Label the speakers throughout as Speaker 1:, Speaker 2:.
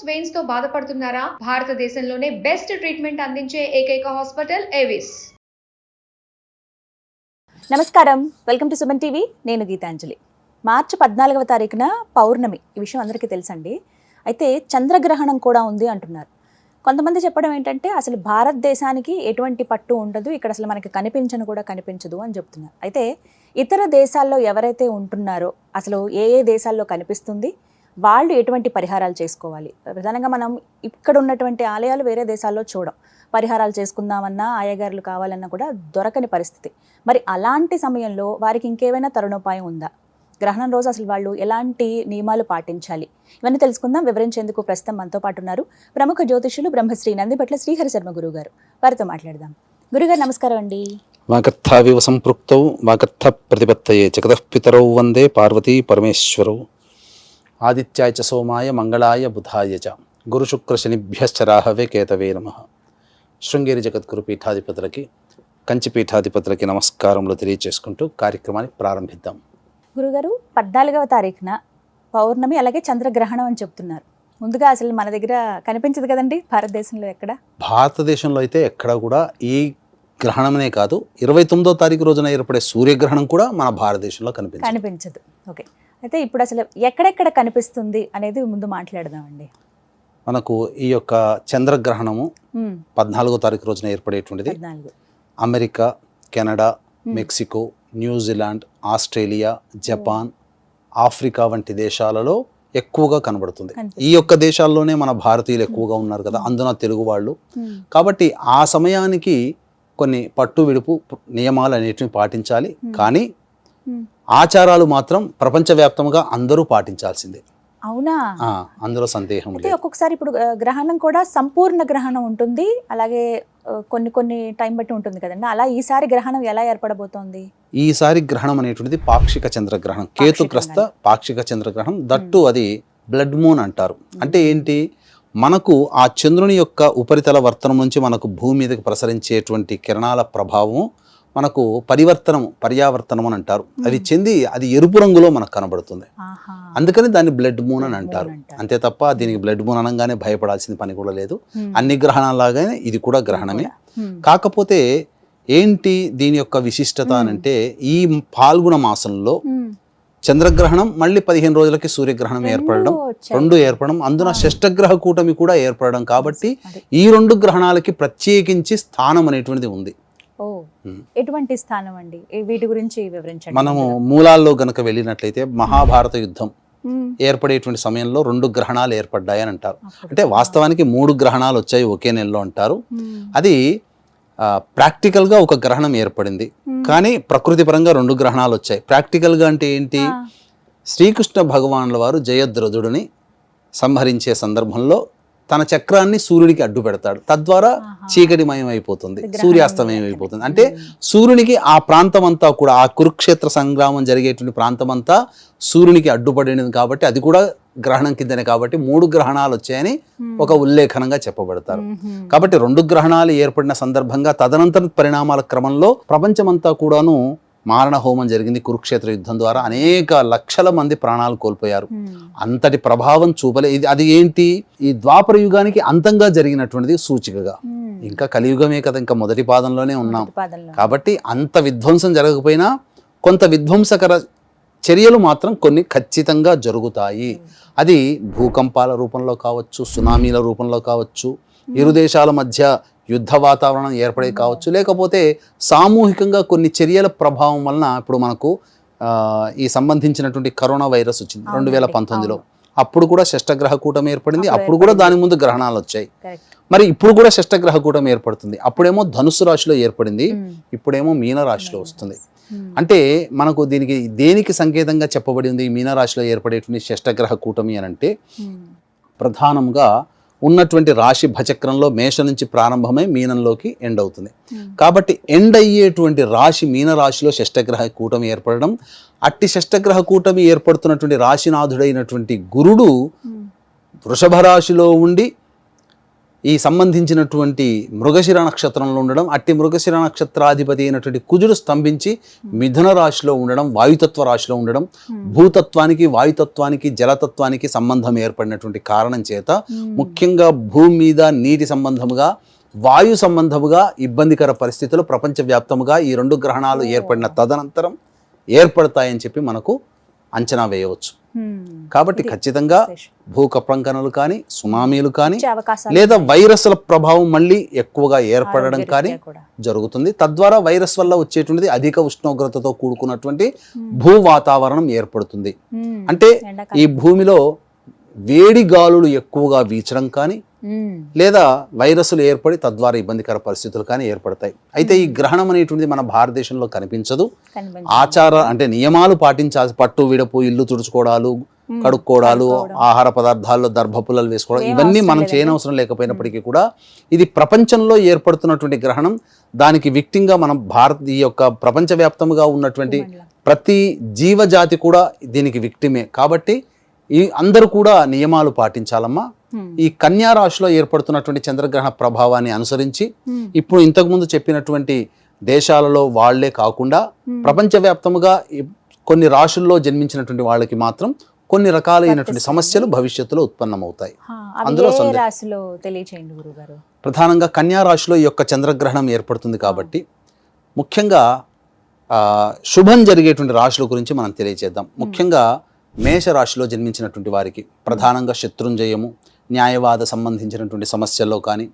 Speaker 1: Veins తో బాధపడుతున్నారా? భారతదేశంలోనే బెస్ట్ ట్రీట్మెంట్ అందించే ఏకైక హాస్పిటల్ ఏవిస్.
Speaker 2: నమస్కారం, వెల్కమ్ టు సుమన్ టీవీ. నేను గీతాంజలి. మార్చి 14వ తారీఖున పౌర్ణమి. ఈ విషయం అందరికీ తెలుసండి. అయితే చంద్రగ్రహణం కూడా ఉంది అంటున్నారు. కొంతమంది చెప్పడం ఏంటంటే అసలు భారతదేశానికి ఎటువంటి పట్టు ఉండదు, ఇక్కడ అసలు మనకి కనిపించను కూడా కనిపించదు అని చెప్తున్నారు. అయితే ఇతర దేశాల్లో ఎవరైతే ఉంటున్నారో అసలు ఏ ఏ దేశాల్లో కనిపిస్తుంది, వాళ్ళు ఎటువంటి పరిహారాలు చేసుకోవాలి? ప్రధానంగా మనం ఇక్కడ ఉన్నటువంటి ఆలయాలు వేరే దేశాల్లో చూడం. పరిహారాలు చేసుకుందామన్నా, ఆయగారులు కావాలన్నా కూడా దొరకని పరిస్థితి. మరి అలాంటి సమయంలో వారికి ఇంకేమైనా తరుణోపాయం ఉందా? గ్రహణం రోజు అసలు వాళ్ళు ఎలాంటి నియమాలు పాటించాలి? ఇవన్నీ తెలుసుకుందాం. వివరించేందుకు ప్రస్తుతం మనతో పాటు ఉన్నారు ప్రముఖ జ్యోతిష్యులు బ్రహ్మశ్రీ నందిపట్ల శ్రీహరి శర్మ గురువు గారు. వారితో మాట్లాడదాం. గురుగారు నమస్కారం అండి.
Speaker 3: వాగర్థావివ సంపృక్తౌ వాగర్థ ప్రతిపత్తయే జగతః పితరౌ వందే పార్వతీ పరమేశ్వరౌ. ఆదిత్యాయ చ సోమాయ మంగళాయ బుధాయ చ గురు శుక్ర శనిభ్యశ్చ రాహవే కేతవే నమః. శృంగేరి జగద్గురు పీఠాధిపతులకి, కంచి పీఠాధిపతులకి నమస్కారములు తెలియజేసుకుంటూ కార్యక్రమాన్ని ప్రారంభిద్దాం.
Speaker 2: గురుగారు, 14వ తారీఖున పౌర్ణమి, అలాగే చంద్రగ్రహణం అని చెప్తున్నారు. ముందుగా అసలు మన దగ్గర కనిపించదు కదండి భారతదేశంలో ఎక్కడ?
Speaker 3: భారతదేశంలో అయితే ఎక్కడ కూడా ఈ గ్రహణమనే కాదు, 29వ తారీఖు రోజున ఏర్పడే సూర్యగ్రహణం కూడా మన భారతదేశంలో కనిపించదు.
Speaker 2: ఓకే, అయితే ఇప్పుడు అసలు ఎక్కడెక్కడ కనిపిస్తుంది అనేది ముందు మాట్లాడదామండి.
Speaker 3: మనకు ఈ యొక్క చంద్రగ్రహణము 14వ తారీఖు రోజున ఏర్పడేటువంటిది. America, Canada, Mexico, New Zealand, Australia, Japan, Africa వంటి దేశాలలో ఎక్కువగా కనబడుతుంది. ఈ యొక్క దేశాల్లోనే మన భారతీయులు ఎక్కువగా ఉన్నారు కదా, అందున తెలుగు వాళ్ళు. కాబట్టి ఆ సమయానికి కొన్ని పట్టు విడుపు నియమాలు అనేటివి పాటించాలి. కానీ ఆచారాలు మాత్రం ప్రపంచవ్యాప్తంగా అందరూ పాటించాల్సిందే.
Speaker 2: అవునా?
Speaker 3: అందులో సందేహం లేదు.
Speaker 2: ఒక్కొక్కసారి ఇప్పుడు గ్రహణం కూడా సంపూర్ణ గ్రహణం ఉంటుంది, అలాగే కొన్ని టైం బట్టి ఉంటుంది కదండి. అలా ఈసారి గ్రహణం ఎలా ఏర్పడబోతోంది?
Speaker 3: ఈసారి గ్రహణం అనేటువంటిది పాక్షిక చంద్రగ్రహణం, కేతుగ్రస్త పాక్షిక చంద్రగ్రహణం. దట్టు అది బ్లడ్ మూన్ అంటారు. అంటే ఏంటి, మనకు ఆ చంద్రుని యొక్క ఉపరితల వర్తనం నుంచి మనకు భూమి మీదకి ప్రసరించేటువంటి కిరణాల ప్రభావం మనకు పర్యావర్తనం అని అంటారు. అది చెంది అది ఎరుపు రంగులో మనకు కనబడుతుంది. అందుకని దాన్ని బ్లడ్ మూన్ అని అంటారు. అంతే తప్ప దీనికి బ్లడ్ మూన్ అనగానే భయపడాల్సిన పని కూడా లేదు. అన్ని గ్రహణాలాగానే ఇది కూడా గ్రహణమే. కాకపోతే ఏంటి దీని యొక్క విశిష్టత అంటే, ఈ పాల్గొన మాసంలో చంద్రగ్రహణం, మళ్ళీ 15 రోజులకి సూర్యగ్రహణం ఏర్పడడం, రెండు ఏర్పడడం, అందున షష్టగ్రహ కూటమి కూడా ఏర్పడడం. కాబట్టి ఈ రెండు గ్రహణాలకి ప్రత్యేకించి స్థానం అనేటువంటిది ఉంది.
Speaker 2: ఎటువంటి స్థానం అండి? వీటి గురించి వివరించండి.
Speaker 3: మనము మూలాల్లో గనక వెళ్ళినట్లయితే మహాభారత యుద్ధం ఏర్పడేటువంటి సమయంలో 2 గ్రహణాలు ఏర్పడ్డాయని అంటారు. అంటే వాస్తవానికి 3 గ్రహణాలు వచ్చాయి ఒకే నెలలో అంటారు. అది ప్రాక్టికల్గా ఒక గ్రహణం ఏర్పడింది, కానీ ప్రకృతి పరంగా 2 గ్రహణాలు వచ్చాయి. ప్రాక్టికల్గా అంటే ఏంటి, శ్రీకృష్ణ భగవానుల వారు జయద్రథుడిని సంహరించే సందర్భంలో తన చక్రాన్ని సూర్యుడికి అడ్డు పెడతాడు. తద్వారా చీకటిమయం అయిపోతుంది, సూర్యాస్తమయం అయిపోతుంది. అంటే సూర్యునికి ఆ ప్రాంతం అంతా కూడా, ఆ కురుక్షేత్ర సంగ్రామం జరిగేటువంటి ప్రాంతం అంతా సూర్యునికి అడ్డుపడినది. కాబట్టి అది కూడా గ్రహణం కిందనే. కాబట్టి 3 గ్రహణాలు వచ్చాయని ఒక ఉల్లేఖనంగా చెప్పబడతారు. కాబట్టి 2 గ్రహణాలు ఏర్పడిన సందర్భంగా తదనంతర పరిణామాల క్రమంలో ప్రపంచమంతా కూడాను మారణ హోమం జరిగింది. కురుక్షేత్ర యుద్ధం ద్వారా అనేక లక్షల మంది ప్రాణాలు కోల్పోయారు. అంతటి ప్రభావం చూపలే. అది ఏంటి, ఈ ద్వాపర యుగానికి అంతంగా జరిగినటువంటిది సూచికగా. ఇంకా కలియుగమే కదా, ఇంకా మొదటి పాదంలోనే ఉన్నాం. కాబట్టి అంత విధ్వంసం జరగకపోయినా కొంత విధ్వంసకర చర్యలు మాత్రం కొన్ని ఖచ్చితంగా జరుగుతాయి. అది భూకంపాల రూపంలో కావచ్చు, సునామీల రూపంలో కావచ్చు, ఇరు దేశాల మధ్య యుద్ధ వాతావరణం ఏర్పడే కావచ్చు, లేకపోతే సామూహికంగా కొన్ని చర్యల ప్రభావం వలన. ఇప్పుడు మనకు ఈ సంబంధించినటువంటి కరోనా వైరస్ వచ్చింది 2019లో. అప్పుడు కూడా షష్టగ్రహ కూటమి ఏర్పడింది. అప్పుడు కూడా దాని ముందు గ్రహణాలు వచ్చాయి. మరి ఇప్పుడు కూడా షష్టగ్రహ కూటమి ఏర్పడుతుంది. అప్పుడేమో ధనుస్సు రాశిలో ఏర్పడింది, ఇప్పుడేమో మీన రాశిలో వస్తుంది. అంటే మనకు దీనికి దేనికి సంకేతంగా చెప్పబడి ఉంది? మీనరాశిలో ఏర్పడేటువంటి షష్టగ్రహ కూటమి అని అంటే, ప్రధానంగా ఉన్నటువంటి రాశి భచక్రంలో మేష నుంచి ప్రారంభమై మీనంలోకి ఎండ్ అవుతుంది. కాబట్టి ఎండ్ అయ్యేటువంటి రాశి మీనరాశిలో షష్టగ్రహ కూటమి ఏర్పడడం, అట్టి షష్టగ్రహ కూటమి ఏర్పడుతున్నటువంటి రాశినాథుడైనటువంటి గురుడు వృషభ రాశిలో ఉండి ఈ సంబంధించినటువంటి మృగశిర నక్షత్రంలో ఉండడం, అట్టి మృగశిర నక్షత్రాధిపతి అయినటువంటి కుజుడు స్తంభించి మిథున రాశిలో ఉండడం, వాయుతత్వ రాశిలో ఉండడం, భూతత్వానికి వాయుతత్వానికి జలతత్వానికి సంబంధం ఏర్పడినటువంటి కారణం చేత ముఖ్యంగా భూమి మీద నీటి సంబంధముగా వాయు సంబంధముగా ఇబ్బందికర పరిస్థితులు ప్రపంచవ్యాప్తముగా ఈ 2 గ్రహణాలు ఏర్పడిన తదనంతరం ఏర్పడతాయని చెప్పి మనకు అంచనా వేయవచ్చు. కాబట్టి ఖచ్చితంగా భూకంపనలు కానీ సునామీలు కానీ లేదా వైరస్ల ప్రభావం మళ్ళీ ఎక్కువగా ఏర్పడడం కానీ జరుగుతుంది. తద్వారా వైరస్ వల్ల వచ్చేటువంటిది అధిక ఉష్ణోగ్రతతో కూడుకున్నటువంటి భూ వాతావరణం ఏర్పడుతుంది. అంటే ఈ భూమిలో వేడి గాలులు ఎక్కువగా వీచడం కానీ లేదా వైరస్లు ఏర్పడి తద్వారా ఇబ్బందికర పరిస్థితులు కానీ ఏర్పడతాయి. అయితే ఈ గ్రహణం అనేటువంటిది మన భారతదేశంలో కనిపించదు. అంటే నియమాలు పాటించాల్సి, పట్టు విడపు, ఇల్లు తుడుచుకోవడాలు, కడుక్కోవడాలు, ఆహార పదార్థాల్లో దర్భపుల్లలు వేసుకోవడం, ఇవన్నీ మనం చేయనవసరం లేకపోయినప్పటికీ కూడా ఇది ప్రపంచంలో ఏర్పడుతున్నటువంటి గ్రహణం. దానికి విక్టింగా మనం ఈ యొక్క ప్రపంచవ్యాప్తంగా ఉన్నటువంటి ప్రతి జీవజాతి కూడా దీనికి విక్టిమే. కాబట్టి అందరూ కూడా నియమాలు పాటించాలమ్మా. ఈ కన్యా రాశిలో ఏర్పడుతున్నటువంటి చంద్రగ్రహణ ప్రభావాన్ని అనుసరించి ఇప్పుడు ఇంతకుముందు చెప్పినటువంటి దేశాలలో వాళ్లే కాకుండా ప్రపంచవ్యాప్తముగా కొన్ని రాశుల్లో జన్మించినటువంటి వాళ్ళకి మాత్రం కొన్ని రకాలైనటువంటి సమస్యలు భవిష్యత్తులో ఉత్పన్నమవుతాయి. అందులో ప్రధానంగా కన్యా రాశిలో ఈ యొక్క చంద్రగ్రహణం ఏర్పడుతుంది కాబట్టి ముఖ్యంగా శుభం జరిగేటువంటి రాశుల గురించి మనం తెలియజేద్దాం. ముఖ్యంగా మేషరాశిలో జన్మించినటువంటి వారికి ప్రధానంగా శత్రుంజయము, న్యాయవాద సంబంధించినటువంటి సమస్యల్లో కానీ,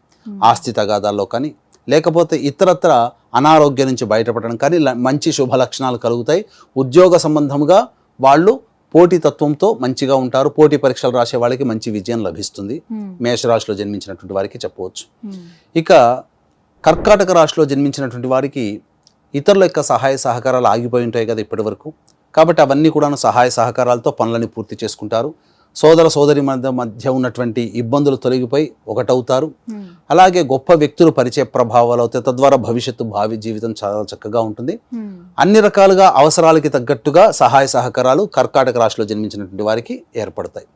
Speaker 3: ఆస్తి తగాదాల్లో కానీ, లేకపోతే ఇతరత్ర అనారోగ్యం నుంచి బయటపడడం కానీ మంచి శుభ లక్షణాలు కలుగుతాయి. ఉద్యోగ సంబంధముగా వాళ్ళు పోటీతత్వంతో మంచిగా ఉంటారు. పోటీ పరీక్షలు రాసే వాళ్ళకి మంచి విజయం లభిస్తుంది. మేషరాశిలో జన్మించినటువంటి వారికి చెప్పవచ్చు. ఇక కర్కాటక రాశిలో జన్మించినటువంటి వారికి ఇతరుల యొక్క సహాయ సహకారాలు ఆగిపోయి ఉంటాయి కదా ఇప్పటి వరకు. కాబట్టి అవన్నీ కూడా సహాయ సహకారాలతో పనులని పూర్తి చేసుకుంటారు. సోదర సోదరి మధ్య ఉన్నటువంటి ఇబ్బందులు తొలగిపోయి ఒకటవుతారు. అలాగే గొప్ప వ్యక్తులు పరిచయ ప్రభావాలు అవుతాయి. తద్వారా భవిష్యత్తు భావి జీవితం చాలా చక్కగా ఉంటుంది. అన్ని రకాలుగా అవసరాలకి తగ్గట్టుగా సహాయ సహకారాలు కర్కాటక రాశిలో జన్మించినటువంటి వారికి ఏర్పడతాయి.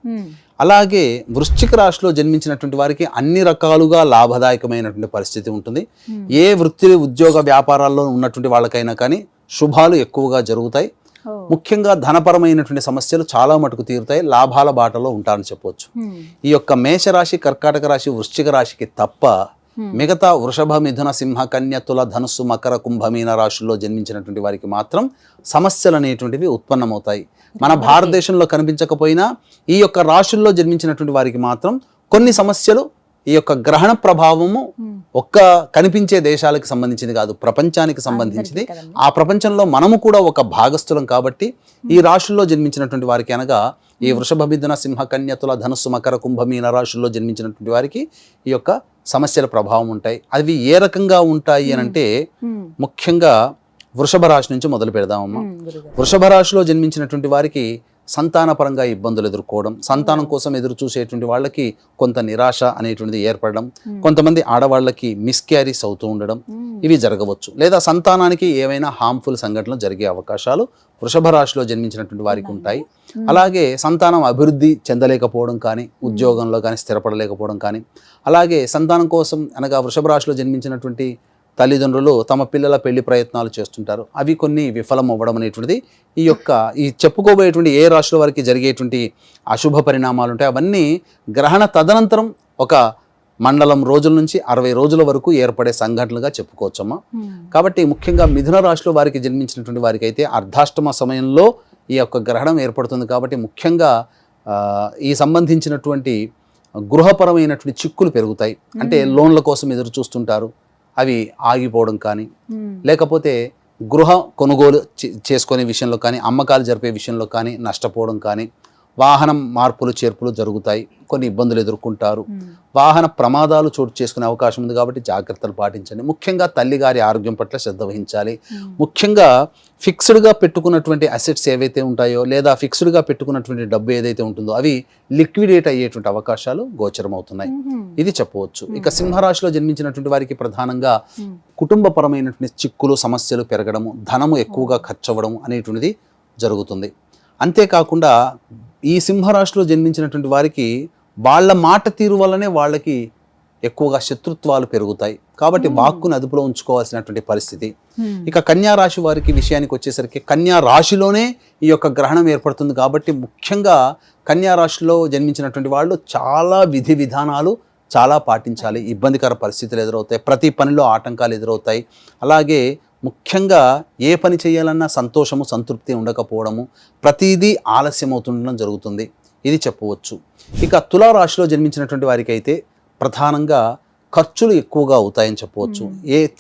Speaker 3: అలాగే వృశ్చిక రాశిలో జన్మించినటువంటి వారికి అన్ని రకాలుగా లాభదాయకమైనటువంటి పరిస్థితి ఉంటుంది. ఏ వృత్తి ఉద్యోగ వ్యాపారాల్లో ఉన్నటువంటి వాళ్ళకైనా కానీ శుభాలు ఎక్కువగా జరుగుతాయి. ముఖ్యంగా ధనపరమైనటువంటి సమస్యలు చాలా మటుకు తీరుతాయి. లాభాల బాటలో ఉంటారని చెప్పవచ్చు. ఈ యొక్క మేషరాశి, కర్కాటక రాశి, వృశ్చిక రాశికి తప్ప మిగతా వృషభ, మిథున, సింహ, కన్య, తుల, ధనుస్సు, మకర, కుంభ, మీన రాశుల్లో జన్మించినటువంటి వారికి మాత్రం సమస్యలు అనేటువంటివి ఉత్పన్నమవుతాయి. మన భారతదేశంలో కనిపించకపోయినా ఈ యొక్క రాశుల్లో జన్మించినటువంటి వారికి మాత్రం కొన్ని సమస్యలు ఈ యొక్క గ్రహణ ప్రభావము ఒక్క కనిపించే దేశాలకు సంబంధించింది కాదు, ప్రపంచానికి సంబంధించింది. ఆ ప్రపంచంలో మనము కూడా ఒక భాగస్థులం కాబట్టి ఈ రాశుల్లో జన్మించినటువంటి వారికి అనగా ఈ వృషభ, మిథున, సింహ, కన్య, తుల, ధనుస్సు, మకర, కుంభ, మీన రాశుల్లో జన్మించినటువంటి వారికి ఈ యొక్క సమస్యల ప్రభావం ఉంటాయి. అవి ఏ రకంగా ఉంటాయి అని అంటే ముఖ్యంగా వృషభ రాశి నుంచి మొదలు పెడదామమ్మా. వృషభ రాశిలో జన్మించినటువంటి వారికి సంతానపరంగా ఇబ్బందులు ఎదుర్కోవడం, సంతానం కోసం ఎదురు చూసేటువంటి వాళ్ళకి కొంత నిరాశ అనేటువంటిది ఏర్పడడం, కొంతమంది ఆడవాళ్ళకి మిస్క్యారీస్ అవుతూ ఉండడం, ఇవి జరగవచ్చు. లేదా సంతానానికి ఏవైనా హార్మ్ఫుల్ సంఘటనలు జరిగే అవకాశాలు వృషభ రాశిలో జన్మించినటువంటి వారికి ఉంటాయి. అలాగే సంతానం అభివృద్ధి చెందలేకపోవడం కానీ, ఉద్యోగంలో కానీ స్థిరపడలేకపోవడం కానీ, అలాగే సంతానం కోసం అనగా వృషభ రాశిలో జన్మించినటువంటి తల్లిదండ్రులు తమ పిల్లల పెళ్లి ప్రయత్నాలు చేస్తుంటారు. అవి కొన్ని విఫలం అవ్వడం అనేటువంటిది ఈ చెప్పుకోబోయేటువంటి ఏ రాశుల వారికి జరిగేటువంటి అశుభ పరిణామాలు ఉంటాయి. అవన్నీ గ్రహణ తదనంతరం ఒక మండలం రోజుల నుంచి 60 రోజుల వరకు ఏర్పడే సంఘటనలుగా చెప్పుకోవచ్చమ్మా. కాబట్టి ముఖ్యంగా మిథున రాశిలో వారికి జన్మించినటువంటి వారికి అయితే అర్ధాష్టమ సమయంలో ఈ యొక్క గ్రహణం ఏర్పడుతుంది. కాబట్టి ముఖ్యంగా ఈ సంబంధించినటువంటి గృహపరమైనటువంటి చిక్కులు పెరుగుతాయి. అంటే లోన్ల కోసం ఎదురు చూస్తుంటారు, అవి ఆగిపోవడం కానీ, లేకపోతే గృహ కొనుగోలు చేసుకునే విషయంలో కానీ, అమ్మకాలు జరిపే విషయంలో కానీ నష్టపోవడం కానీ, వాహనం మార్పులు చేర్పులు జరుగుతాయి, కొన్ని ఇబ్బందులు ఎదుర్కొంటారు. వాహన ప్రమాదాలు చోటు చేసుకునే అవకాశం ఉంది కాబట్టి జాగ్రత్తలు పాటించండి. ముఖ్యంగా తల్లిగారి ఆరోగ్యం పట్ల శ్రద్ధ వహించాలి. ముఖ్యంగా ఫిక్స్డ్గా పెట్టుకున్నటువంటి అసెట్స్ ఏవైతే ఉంటాయో లేదా ఫిక్స్డ్గా పెట్టుకున్నటువంటి డబ్బు ఏదైతే ఉంటుందో అవి లిక్విడేట్ అయ్యేటువంటి అవకాశాలు గోచరమవుతున్నాయి. ఇది చెప్పవచ్చు. ఇక సింహరాశిలో జన్మించినటువంటి వారికి ప్రధానంగా కుటుంబపరమైనటువంటి చిక్కులు సమస్యలు పెరగడము, ధనము ఎక్కువగా ఖర్చు అవ్వడం అనేటువంటిది జరుగుతుంది. అంతేకాకుండా ఈ సింహరాశిలో జన్మించినటువంటి వారికి వాళ్ళ మాట తీరు వల్లనే వాళ్ళకి ఎక్కువగా శత్రుత్వాలు పెరుగుతాయి. కాబట్టి వాక్కుని అదుపులో ఉంచుకోవాల్సినటువంటి పరిస్థితి. ఇక కన్యా రాశి వారికి విషయానికి వచ్చేసరికి కన్యా రాశిలోనే ఈ యొక్క గ్రహణం ఏర్పడుతుంది. కాబట్టి ముఖ్యంగా కన్యా రాశిలో జన్మించినటువంటి వాళ్ళు చాలా విధి విధానాలు చాలా పాటించాలి. ఇబ్బందికర పరిస్థితులు ఎదురవుతాయి, ప్రతి పనిలో ఆటంకాలు ఎదురవుతాయి. అలాగే ముఖ్యంగా ఏ పని చేయాలన్నా సంతోషము సంతృప్తి ఉండకపోవడము, ప్రతిదీ ఆలస్యం అవుతుండడం జరుగుతుంది. ఇది చెప్పవచ్చు. ఇక తులారాశిలో జన్మించినటువంటి వారికి అయితే ప్రధానంగా ఖర్చులు ఎక్కువగా అవుతాయని చెప్పవచ్చు.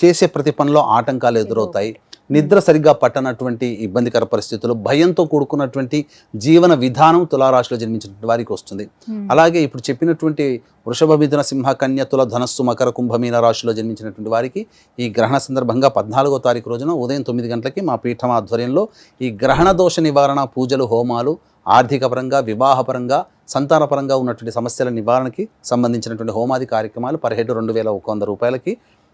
Speaker 3: చేసే ప్రతి పనిలో ఆటంకాలు ఎదురవుతాయి. నిద్ర సరిగ్గా పట్టనటువంటి ఇబ్బందికర పరిస్థితులు, భయంతో కూడుకున్నటువంటి జీవన విధానం తులారాశిలో జన్మించినటువంటి వారికి వస్తుంది. అలాగే ఇప్పుడు చెప్పినటువంటి వృషభ, మిథున, సింహ, కన్య, తుల, ధనస్సు, మకర, కుంభ, మీన రాశిలో జన్మించినటువంటి వారికి ఈ గ్రహణ సందర్భంగా 14వ తారీఖు రోజున ఉదయం 9 గంటలకి మా పీఠం ఆధ్వర్యంలో ఈ గ్రహణ దోష నివారణ పూజలు, హోమాలు, ఆర్థిక పరంగా, వివాహపరంగా, సంతానపరంగా ఉన్నటువంటి సమస్యల నివారణకి సంబంధించినటువంటి హోమాది కార్యక్రమాలు పర్ హెడ్ 2,100 రూపాయలకి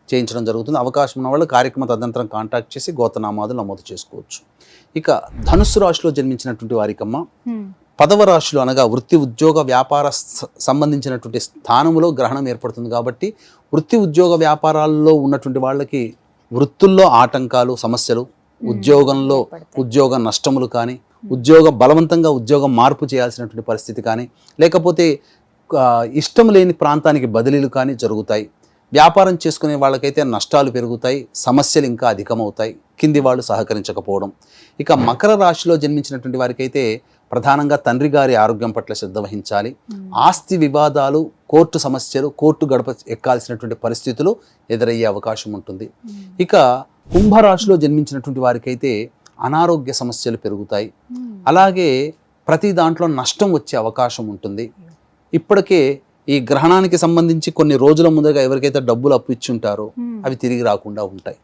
Speaker 3: చేయించడం జరుగుతుంది. అవకాశం ఉన్న వాళ్ళు కార్యక్రమ తదనంతరం కాంటాక్ట్ చేసి గోతనామాదులు నమోదు చేసుకోవచ్చు. ఇక ధనుస్సు రాశిలో జన్మించినటువంటి వారికమ్మ 10వ రాశిలో అనగా వృత్తి, ఉద్యోగ, వ్యాపార సంబంధించినటువంటి స్థానంలో గ్రహణం ఏర్పడుతుంది. కాబట్టి వృత్తి, ఉద్యోగ, వ్యాపారాల్లో ఉన్నటువంటి వాళ్ళకి వృత్తుల్లో ఆటంకాలు, సమస్యలు, ఉద్యోగంలో ఉద్యోగ నష్టములు కానీ, బలవంతంగా ఉద్యోగం మార్పు చేయాల్సినటువంటి పరిస్థితి కానీ, లేకపోతే ఇష్టం లేని ప్రాంతానికి బదిలీలు కానీ జరుగుతాయి. వ్యాపారం చేసుకునే వాళ్ళకైతే నష్టాలు పెరుగుతాయి, సమస్యలు ఇంకా అధికమవుతాయి, కింది వాళ్ళు సహకరించకపోవడం. ఇక మకర రాశిలో జన్మించినటువంటి వారికైతే ప్రధానంగా తండ్రి గారి ఆరోగ్యం పట్ల శ్రద్ధ వహించాలి. ఆస్తి వివాదాలు, కోర్టు సమస్యలు, కోర్టు గడప ఎక్కాల్సినటువంటి పరిస్థితులు ఎదురయ్యే అవకాశం ఉంటుంది. ఇక కుంభరాశిలో జన్మించినటువంటి వారికైతే అనారోగ్య సమస్యలు పెరుగుతాయి. అలాగే ప్రతి దాంట్లో నష్టం వచ్చే అవకాశం ఉంటుంది. ఇప్పటికే ఈ గ్రహణానికి సంబంధించి కొన్ని రోజుల ముందుగా ఎవరికైతే డబ్బులు అప్పు ఇచ్చి ఉంటారో అవి తిరిగి రాకుండా ఉంటాయి,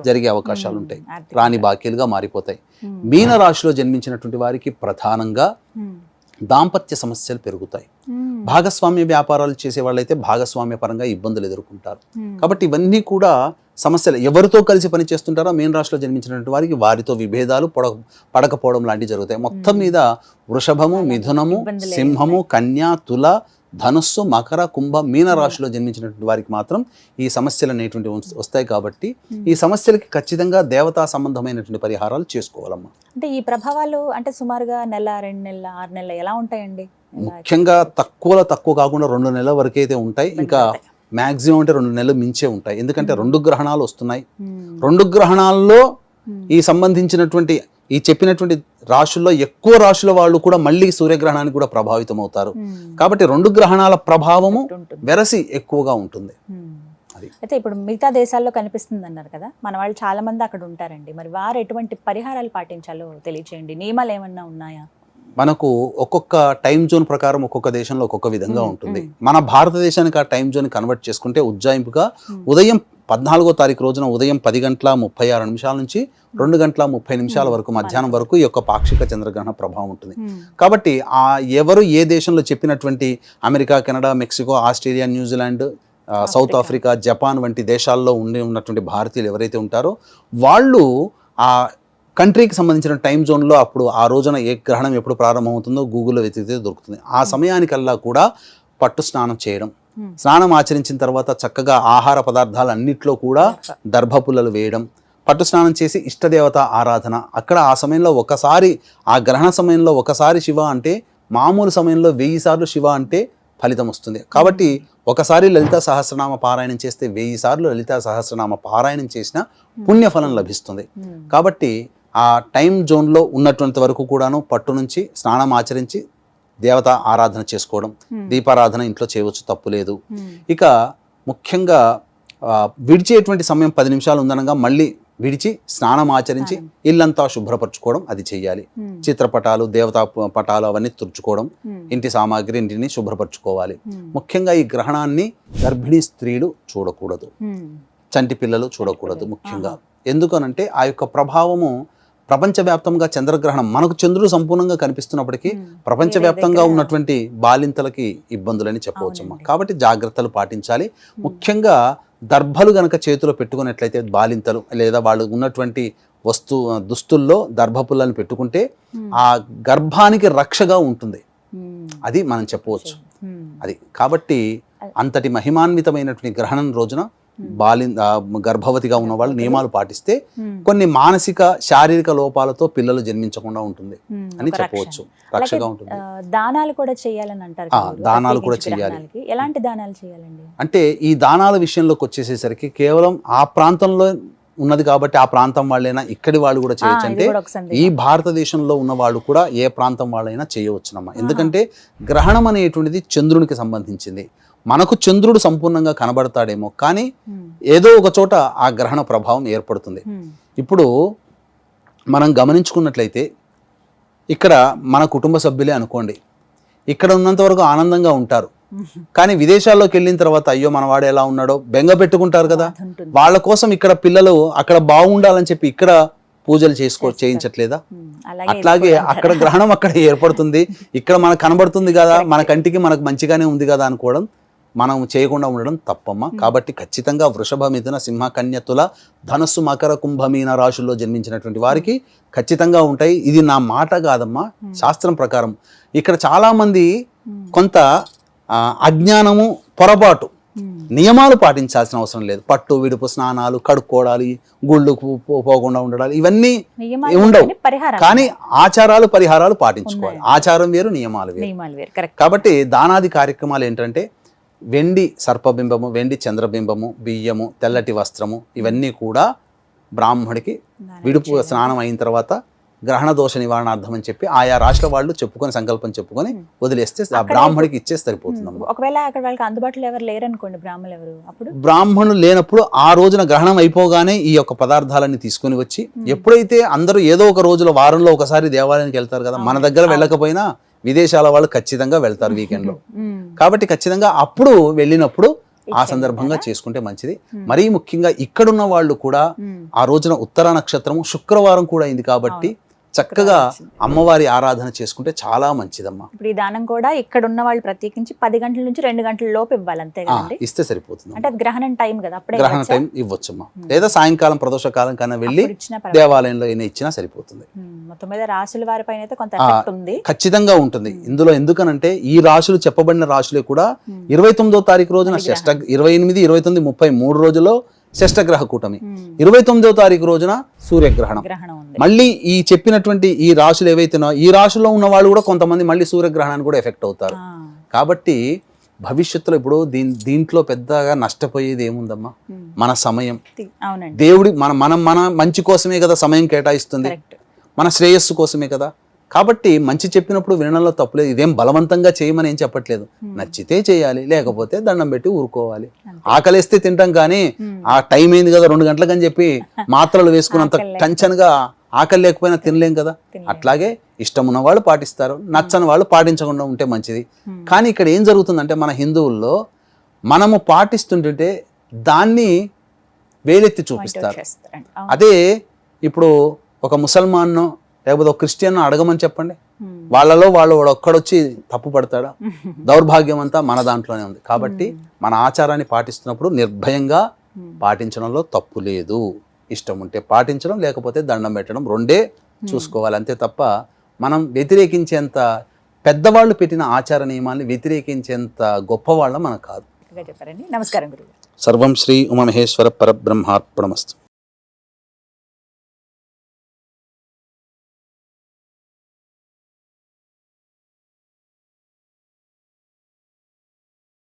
Speaker 3: జరిగే అవకాశాలు ఉంటాయి, రాని బాకీలుగా మారిపోతాయి. మీన రాశిలో జన్మించినటువంటి వారికి ప్రధానంగా దాంపత్య సమస్యలు పెరుగుతాయి. భాగస్వామ్య వ్యాపారాలు చేసే వాళ్ళైతే భాగస్వామ్య పరంగా ఇబ్బందులు ఎదుర్కొంటారు. కాబట్టి ఇవన్నీ కూడా సమస్యలు. ఎవరితో కలిసి పనిచేస్తుంటారో మీన రాశిలో జన్మించినటువంటి వారికి వారితో విభేదాలు పడకపోవడం లాంటివి జరుగుతాయి. మొత్తం మీద వృషభము, మిథునము, సింహము, కన్య, తుల, ధనుస్సు, మకర, కుంభ, మీన రాశిలో జన్మించినటువంటి వారికి మాత్రం ఈ సమస్యలు అనేటువంటి వస్తాయి. కాబట్టి ఈ సమస్యలకి ఖచ్చితంగా దేవతా సంబంధమైనటువంటి పరిహారాలు చేసుకోవాలమ్మా.
Speaker 2: అంటే ఈ ప్రభావాలు అంటే సుమారుగా నెల, 2 నెలల, 6 నెలల ఎలా ఉంటాయండి?
Speaker 3: ముఖ్యంగా తక్కువ కాకుండా 2 నెలల వరకు అయితే ఉంటాయి. ఇంకా మ్యాక్సిమం అంటే 2 నెలలు మించే ఉంటాయి. ఎందుకంటే 2 గ్రహణాలు వస్తున్నాయి. 2 గ్రహణాల్లో ఈ సంబంధించినటువంటి ఈ చెప్పినటువంటి రాశుల్లో ఎక్కువ రాశుల వాళ్ళు కూడా మళ్ళీ సూర్యగ్రహణానికి కూడా ప్రభావితం అవుతారు. కాబట్టి 2 గ్రహణాల ప్రభావము వెరసి ఎక్కువగా ఉంటుంది.
Speaker 2: అయితే ఇప్పుడు మిగతా దేశాల్లో కనిపిస్తుంది అన్నారు కదా, మన వాళ్ళు చాలా మంది అక్కడ ఉంటారండి. మరి వారు ఎటువంటి పరిహారాలు పాటించాలో తెలియచేయండి. నియమాలు ఏమన్నా ఉన్నాయా?
Speaker 3: మనకు ఒక్కొక్క టైం జోన్ ప్రకారం ఒక్కొక్క దేశంలో ఒక్కొక్క విధంగా ఉంటుంది. మన భారతదేశానికి ఆ టైం జోన్ కన్వర్ట్ చేసుకుంటే ఉజ్జాయింపుగా ఉదయం 14వ తారీఖు రోజున ఉదయం 10:36 నుంచి 2:30 వరకు మధ్యాహ్నం వరకు ఈ యొక్క పాక్షిక చంద్రగ్రహణ ప్రభావం ఉంటుంది. కాబట్టి ఎవరు ఏ దేశంలో చెప్పినటువంటి America, Canada, Mexico, Australia, New Zealand, south Africa, Japan వంటి దేశాల్లో ఉన్నటువంటి భారతీయులు ఎవరైతే ఉంటారో వాళ్ళు ఆ కంట్రీకి సంబంధించిన టైం జోన్లో అప్పుడు ఆ రోజున ఏ గ్రహణం ఎప్పుడు ప్రారంభమవుతుందో గూగుల్లో వెతికితే దొరుకుతుంది. ఆ సమయానికల్లా కూడా పట్టు స్నానం చేయడం, స్నానం ఆచరించిన తర్వాత చక్కగా ఆహార పదార్థాలు అన్నిట్లో కూడా దర్భపుల్లలు వేయడం, పట్టు స్నానం చేసి ఇష్టదేవత ఆరాధన. అక్కడ ఆ సమయంలో ఒకసారి, ఆ గ్రహణ సమయంలో ఒకసారి శివ అంటే మామూలు సమయంలో 1000 సార్లు శివ అంటే ఫలితం వస్తుంది. కాబట్టి ఒకసారి లలితా సహస్రనామ పారాయణం చేస్తే 1000 సార్లు లలితా సహస్రనామ పారాయణం చేసిన పుణ్యఫలం లభిస్తుంది. కాబట్టి ఆ టైం జోన్లో ఉన్నటువంటి వరకు కూడాను పట్టు నుంచి స్నానం ఆచరించి దేవత ఆరాధన చేసుకోవడం, దీపారాధన ఇంట్లో చేయవచ్చు, తప్పు లేదు. ఇక ముఖ్యంగా విడిచేటువంటి సమయం 10 నిమిషాలు ఉందనగా మళ్ళీ విడిచి స్నానం ఆచరించి ఇల్లంతా శుభ్రపరచుకోవడం అది చెయ్యాలి. చిత్రపటాలు, దేవతా పటాలు అవన్నీ తుడుచుకోవడం, ఇంటి సామాగ్రి ఇంటిని శుభ్రపరచుకోవాలి. ముఖ్యంగా ఈ గ్రహణాన్ని గర్భిణీ స్త్రీలు చూడకూడదు, చంటి పిల్లలు చూడకూడదు. ముఖ్యంగా ఎందుకనంటే ఆ యొక్క ప్రభావము ప్రపంచవ్యాప్తంగా చంద్రగ్రహణం మనకు చంద్రుడు సంపూర్ణంగా కనిపిస్తున్నప్పటికీ ప్రపంచవ్యాప్తంగా ఉన్నటువంటి బాలింతలకి ఇబ్బందులని చెప్పవచ్చమ్మా. కాబట్టి జాగ్రత్తలు పాటించాలి. ముఖ్యంగా దర్భలు గనక చేతిలో పెట్టుకున్నట్లయితే బాలింతలు లేదా వాళ్ళు ఉన్నటువంటి దుస్తుల్లో దర్భపుల్లని పెట్టుకుంటే ఆ గర్భానికి రక్షగా ఉంటుంది. అది మనం చెప్పవచ్చు. అది కాబట్టి అంతటి మహిమాన్వితమైనటువంటి గ్రహణం రోజున గర్భవతిగా ఉన్న వాళ్ళు నియమాలు పాటిస్తే కొన్ని మానసిక శారీరక లోపాలతో పిల్లలు జన్మించకుండా ఉంటుంది అని చెప్పవచ్చు. రక్షగా ఉంటుంది.
Speaker 2: దానాలు కూడా చేయాలని అంటారు.
Speaker 3: దానాలు కూడా చేయాలి.
Speaker 2: ఎలాంటి దానాలు చేయాలండి?
Speaker 3: అంటే ఈ దానాల విషయంలోకి వచ్చేసేసరికి కేవలం ఆ ప్రాంతంలో ఉన్నది కాబట్టి ఆ ప్రాంతం వాళ్ళైనా ఇక్కడి వాళ్ళు కూడా చేయొచ్చు. అంటే ఈ భారతదేశంలో ఉన్న వాళ్ళు కూడా ఏ ప్రాంతం వాళ్ళైనా చేయవచ్చునమ్మా. ఎందుకంటే గ్రహణం అనేటువంటిది చంద్రునికి సంబంధించింది. మనకు చంద్రుడు సంపూర్ణంగా కనబడతాడేమో, కానీ ఏదో ఒక చోట ఆ గ్రహణ ప్రభావం ఏర్పడుతుంది. ఇప్పుడు మనం గమనించుకున్నట్లయితే ఇక్కడ మన కుటుంబ సభ్యులే అనుకోండి, ఇక్కడ ఉన్నంత వరకు ఆనందంగా ఉంటారు, కానీ విదేశాల్లోకి వెళ్ళిన తర్వాత అయ్యో మనవాడు ఎలా ఉన్నాడో బెంగ పెట్టుకుంటారు కదా. వాళ్ళ కోసం ఇక్కడ పిల్లలు అక్కడ బాగుండాలని చెప్పి ఇక్కడ పూజలు చేయించట్లేదా? అట్లాగే అక్కడ గ్రహణం అక్కడ ఏర్పడుతుంది, ఇక్కడ మనకు కనబడుతుంది కదా, మన కంటికి మనకు మంచిగానే ఉంది కదా అనుకోవడం, మనం చేయకుండా ఉండడం తప్పమ్మా. కాబట్టి ఖచ్చితంగా వృషభ, మిథున, సింహ, కన్య, తుల, ధనస్సు, మకర, కుంభ, మీన రాశుల్లో జన్మించినటువంటి వారికి ఖచ్చితంగా ఉంటాయి. ఇది నా మాట కాదమ్మా, శాస్త్రం ప్రకారం. ఇక్కడ చాలా మంది కొంత అజ్ఞానము, పొరపాటు, నియమాలు పాటించాల్సిన అవసరం లేదు. పట్టు విడుపు స్నానాలు, కడుక్కోవడాలి, గుళ్ళు పోకుండా ఉండడాలి, ఇవన్నీ ఉండవు. కానీ ఆచారాలు పరిహారాలు పాటించుకోవాలి. ఆచారం వేరు, నియమాలు వేరు. కాబట్టి దానాది కార్యక్రమాలు ఏంటంటే వెండి సర్పబింబము, వెండి చంద్రబింబము, బియ్యము, తెల్లటి వస్త్రము, ఇవన్నీ కూడా బ్రాహ్మడికి విడుపు స్నానం అయిన తర్వాత గ్రహణ దోష నివారణార్థం అని చెప్పి ఆయా రాష్ట్ర వాళ్ళు చెప్పుకొని సంకల్పం చెప్పుకొని వదిలేస్తే ఆ బ్రాహ్మడికి ఇచ్చేసి సరిపోతుంది.
Speaker 2: ఒకవేళ అక్కడ వాళ్ళకి అందుబాటులో ఎవరు లేరనుకోండి, బ్రాహ్మణులు ఎవరు, అప్పుడు
Speaker 3: బ్రాహ్మణులు లేనప్పుడు ఆ రోజున గ్రహణం అయిపోగానే ఈ యొక్క పదార్థాలన్నీ తీసుకొని వచ్చి, ఎప్పుడైతే అందరూ ఏదో ఒక రోజులో వారంలో ఒకసారి దేవాలయానికి వెళ్తారు కదా, మన దగ్గర వెళ్ళకపోయినా విదేశాల వాళ్ళు ఖచ్చితంగా వెళ్తారు వీకెండ్ లో. కాబట్టి ఖచ్చితంగా అప్పుడు వెళ్ళినప్పుడు ఆ సందర్భంగా చేసుకుంటే మంచిది. మరీ ముఖ్యంగా ఇక్కడున్న వాళ్ళు కూడా ఆ రోజున ఉత్తర నక్షత్రము శుక్రవారం కూడా అయింది కాబట్టి చక్కగా అమ్మవారి ఆరాధన చేసుకుంటే చాలా మంచిదమ్మా.
Speaker 2: ఇప్పుడు ఈ దానం కూడా ఇక్కడ ఉన్న వాళ్ళు ప్రత్యేకించి 10 గంటల నుంచి 2 గంటల లోపు ఇవ్వాలి, అంతే కదండి?
Speaker 3: ఇస్తే సరిపోతుంది.
Speaker 2: అంటే గ్రహణం టైం కదా, అప్పుడే
Speaker 3: గ్రహణ టైం ఇవ్వచ్చమ్మా. లేదా సాయంకాలం ప్రదోష కాలం కన్నా వెళ్ళి దేవాలయంలో అయినా ఇచ్చినా సరిపోతుంది.
Speaker 2: మొత్తం మీద రాశుల వారి పైన అయితే కొంత ఎఫెక్ట్ ఉంది, ఖచ్చితంగా
Speaker 3: ఉంటుంది ఇందులో. ఎందుకనంటే ఈ రాశులు చెప్పబడిన రాశులే కూడా 29వ తారీఖు రోజున 28, 29, 30 3 రోజుల్లో షష్టగ్రహ కూటమి, 29వ తారీఖు రోజున సూర్యగ్రహణం. మళ్ళీ ఈ చెప్పినటువంటి ఈ రాశులు ఏవైతేనో ఈ రాశుల్లో ఉన్న వాళ్ళు కూడా కొంతమంది మళ్ళీ సూర్యగ్రహణానికి కూడా ఎఫెక్ట్ అవుతారు. కాబట్టి భవిష్యత్తులో ఇప్పుడు దీంట్లో పెద్దగా నష్టపోయేది ఏముందమ్మా? మన సమయం. దేవుడి మన మంచి కోసమే కదా సమయం కేటాయిస్తుంది, మన శ్రేయస్సు కోసమే కదా. కాబట్టి మంచి చెప్పినప్పుడు వినడంలో తప్పులేదు. ఇదేం బలవంతంగా చేయమని ఏం చెప్పట్లేదు. నచ్చితే చేయాలి, లేకపోతే దండం పెట్టి ఊరుకోవాలి. ఆకలిస్తే తింటాం, కానీ ఆ టైం అయింది కదా 2 గంటలకని చెప్పి మాత్రలు వేసుకున్నంత టెన్షన్గా ఆకలి లేకపోయినా తినలేం కదా. అట్లాగే ఇష్టం ఉన్న వాళ్ళు పాటిస్తారు, నచ్చని వాళ్ళు పాటించకుండా ఉంటే మంచిది. కానీ ఇక్కడ ఏం జరుగుతుందంటే మన హిందువుల్లో మనము పాటిస్తుంటే దాన్ని వేలెత్తి చూపిస్తారు. అదే ఇప్పుడు ఒక ముసల్మాన్ను లేకపోతే ఒక క్రిస్టియన్ అడగమని చెప్పండి, వాళ్ళలో వాడు ఒక్కడొచ్చి తప్పు పడతాడా? దౌర్భాగ్యం అంతా మన దాంట్లోనే ఉంది. కాబట్టి మన ఆచారాన్ని పాటిస్తున్నప్పుడు నిర్భయంగా పాటించడంలో తప్పు లేదు. ఇష్టం ఉంటే పాటించడం, లేకపోతే దండం పెట్టడం, రెండే చూసుకోవాలి. అంతే తప్ప మనం వ్యతిరేకించేంత పెద్దవాళ్ళు పెట్టిన ఆచార నియమాల్ని వ్యతిరేకించేంత గొప్పవాళ్ళం మనకు కాదు.
Speaker 2: చెప్పారండి. నమస్కారం గురువు.
Speaker 3: సర్వం శ్రీ ఉమామహేశ్వర పరబ్రహ్మార్పణమస్తు.